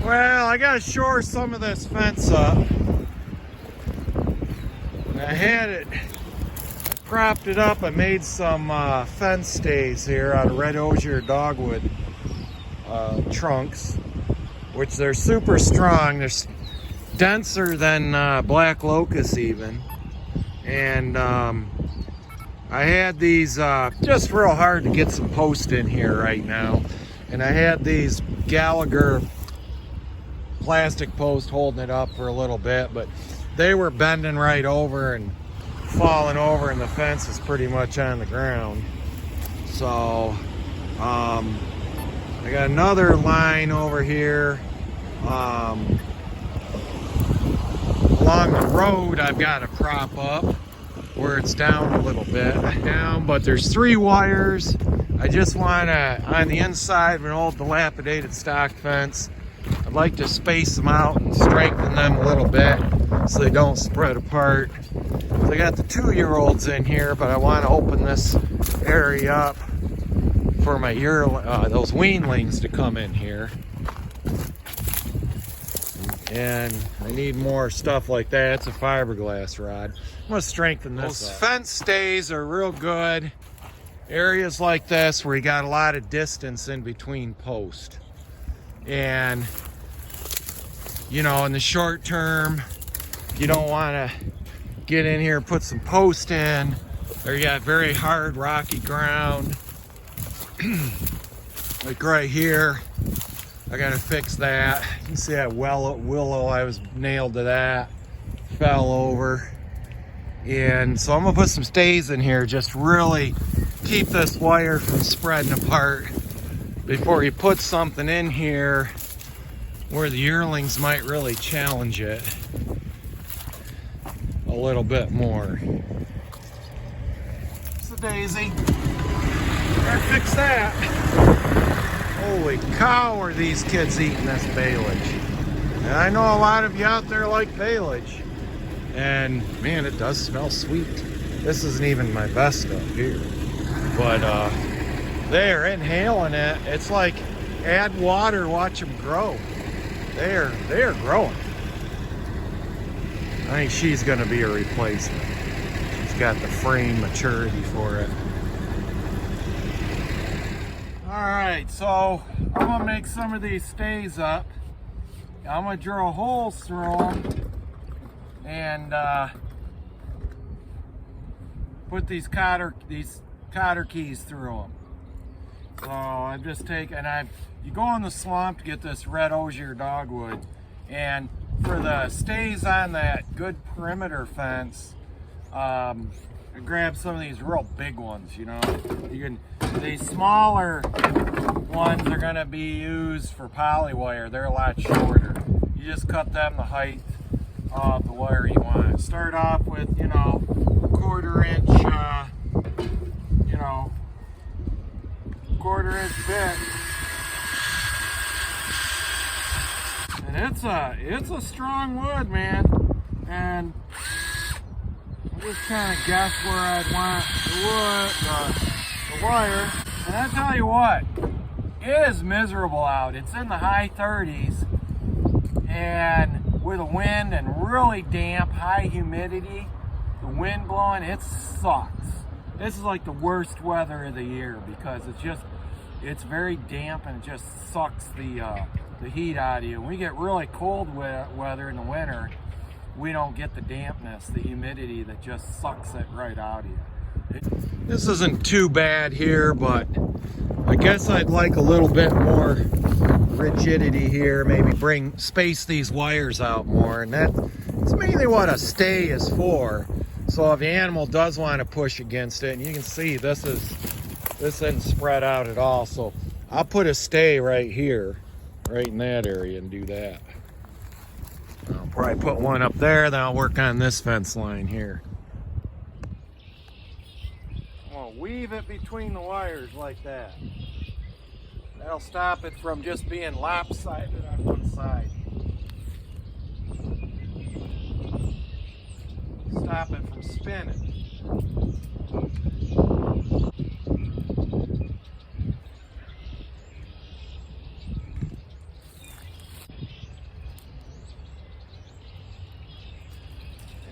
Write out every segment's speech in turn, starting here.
Well, I gotta shore some of this fence up. I had it, I propped it up. I made some fence stays here out of red osier dogwood trunks, which they're super strong. They're denser than black locust even. And I had these just real hard to get some post in here right now. And I had these Gallagher plastic post holding it up for a little bit, but they were bending right over and falling over, and the fence is pretty much on the ground. So I got another line over here along the road. I've got to prop up where it's down a little bit down, but there's 3 wires. I just want to, on the inside of an old dilapidated stock fence, I'd like to space them out and strengthen them a little bit so they don't spread apart. So I got the 2-year-olds in here, but I want to open this area up for my those weanlings to come in here. And I need more stuff like that. It's a fiberglass rod. I'm going to strengthen this up. Fence stays are real good. Areas like this where you got a lot of distance in between posts. And, you know, in the short term, you don't want to get in here and put some post in, or you got very hard rocky ground. Like right here, I got to fix that. You can see that willow, I was nailed to that, fell over. And so I'm gonna put some stays in here, just really keep this wire from spreading apart before you put something in here where the yearlings might really challenge it a little bit more. It's a daisy. Gotta fix that. Holy cow, are these kids eating this baleage. And I know a lot of you out there like baleage. And man, it does smell sweet. This isn't even my best stuff here. But they're inhaling it. It's like add water, watch them grow. They're growing. I think she's gonna be a replacement. She's got the frame maturity for it. All right, so I'm gonna make some of these stays up. I'm gonna drill holes through them and put these cotter keys through them. So I'm just taking, you go in the swamp to get this red osier dogwood, and for the stays on that good perimeter fence, I grab some of these real big ones, you know. These smaller ones are gonna be used for poly wire. They're a lot shorter. You just cut them the height of the wire you want. Start off with, you know, a 1/4 inch, quarter-inch bit. And it's a strong wood, man. And I just kind of guess where I'd want the wire. And I tell you what, it is miserable out. It's in the high 30s, and with a wind and really damp, high humidity, the wind blowing, it sucks. This is like the worst weather of the year because it's very damp and it just sucks the heat out of you. When we get really cold weather in the winter, we don't get the dampness, the humidity that just sucks it right out of you. This isn't too bad here, but I guess I'd like a little bit more rigidity here, maybe space these wires out more, and that's mainly what a stay is for. So if the animal does want to push against it, and you can see this isn't spread out at all, so I'll put a stay right here, right in that area, and do that. I'll probably put one up there, then I'll work on this fence line here. I'm gonna weave it between the wires like that. That'll stop it from just being lopsided on one side. Stop it from spinning.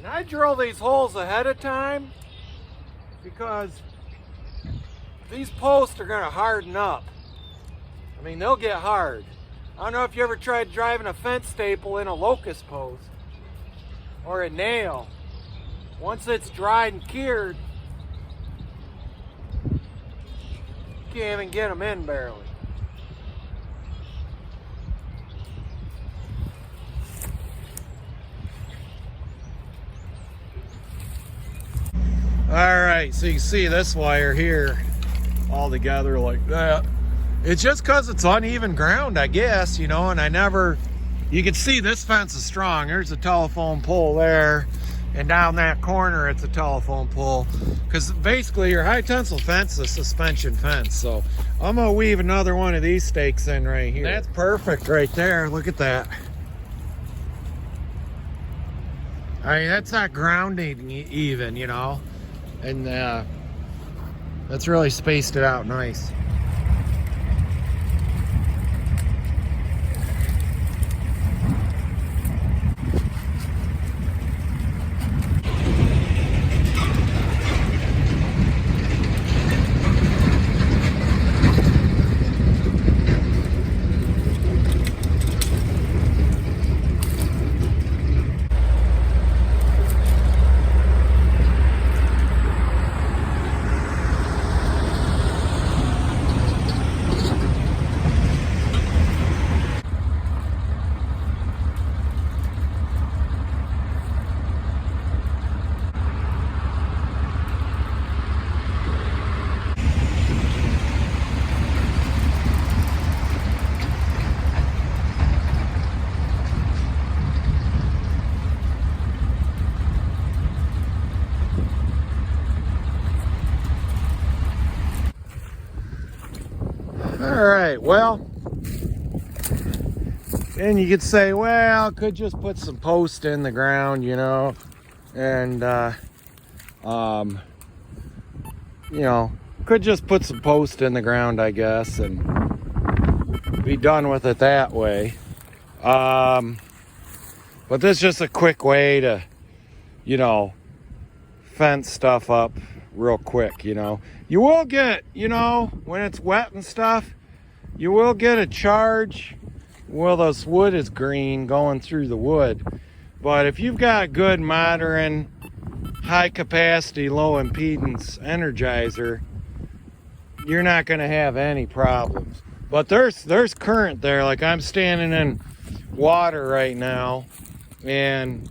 And I drill these holes ahead of time because these posts are going to harden up. I mean, they'll get hard. I don't know if you ever tried driving a fence staple in a locust post or a nail. Once it's dried and cured, you can't even get them in barely. All right, so you can see this wire here all together like that. It's just because it's uneven ground, I guess, you know, and you can see this fence is strong. There's a telephone pole there, and down that corner it's a telephone pole. Because basically your high tensile fence is a suspension fence. So I'm gonna weave another one of these stakes in right here. That's perfect right there, look at that. I mean, that's not grounding even, you know, and that's really spaced it out nice. All right, well, and you could say, well, could just put some posts in the ground, you know, and you know, could just put some posts in the ground, I guess, and be done with it that way. But this is just a quick way to, you know, fence stuff up real quick, you know. You will get, you know, when it's wet and stuff, you will get a charge. Well, this wood is green going through the wood. But if you've got a good modern, high capacity, low impedance energizer, you're not gonna have any problems. But there's current there. Like I'm standing in water right now and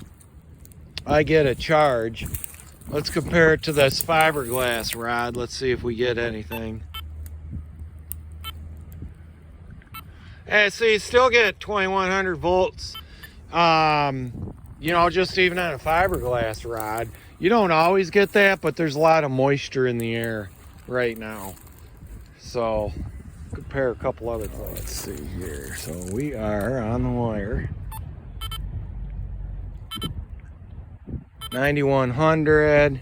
I get a charge. Let's compare it to this fiberglass rod. Let's see if we get anything. Hey, see, you still get 2100 volts. You know, just even on a fiberglass rod. You don't always get that, but there's a lot of moisture in the air right now. So, compare a couple other things. Let's see here. So we are on the wire. 9100.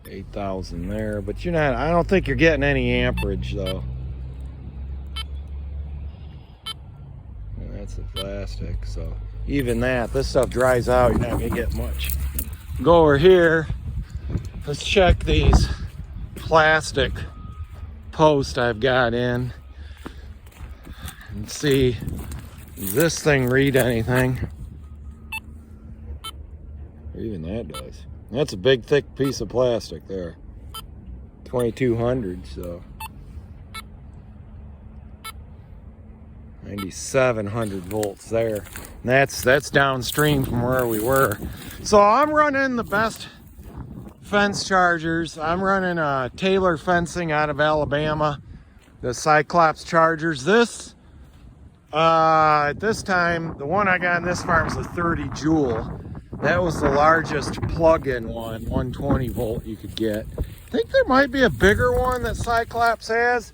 8,000 there, but you're not, I don't think you're getting any amperage though. And that's the plastic, so even that, this stuff dries out, you're not gonna get much. Go over here, let's check these plastic posts I've got in and see, does this thing read anything? Even that does. That's a big thick piece of plastic there. 2200, so 9700 volts there. And that's downstream from where we were. So I'm running the best fence chargers. I'm running Taylor Fencing out of Alabama, the Cyclops chargers. This at this time, the one I got in this farm is a 30 joule. That was the largest plug-in one, 120 volt you could get. I think there might be a bigger one that Cyclops has.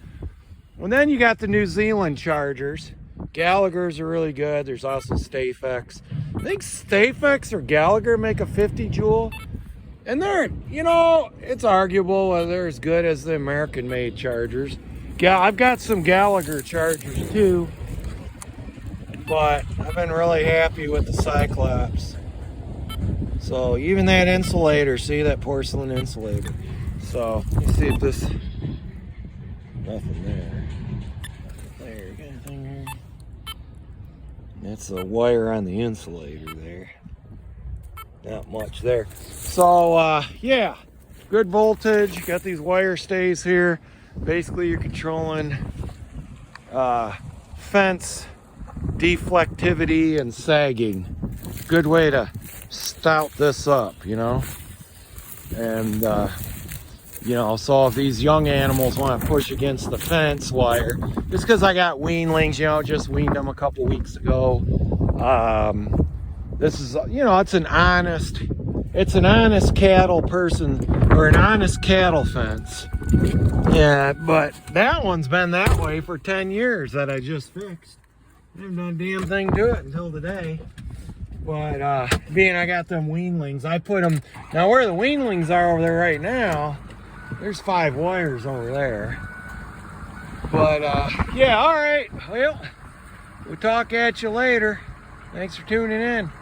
And then you got the New Zealand chargers. Gallagher's are really good. There's also Stafex. I think Stafex or Gallagher make a 50 joule. And they're, you know, it's arguable whether they're as good as the American-made chargers. I've got some Gallagher chargers too. but I've been really happy with the Cyclops. So even that insulator, see that porcelain insulator. So you see if this, nothing there. There, you got anything there? That's the wire on the insulator there. Not much there. So yeah, good voltage. Got these wire stays here. Basically you're controlling fence deflectivity and sagging. Good way to stout this up, you know. And you know, so if these young animals want to push against the fence wire, just because I got weanlings, you know, just weaned them a couple weeks ago. This is, you know, it's an honest cattle person, or an honest cattle fence. Yeah, but that one's been that way for 10 years that I just fixed. I haven't done a damn thing to it until today. But being I got them weanlings, I put them, now where the weanlings are over there right now, there's 5 wires over there. But yeah, all right, well, we'll talk at you later. Thanks for tuning in.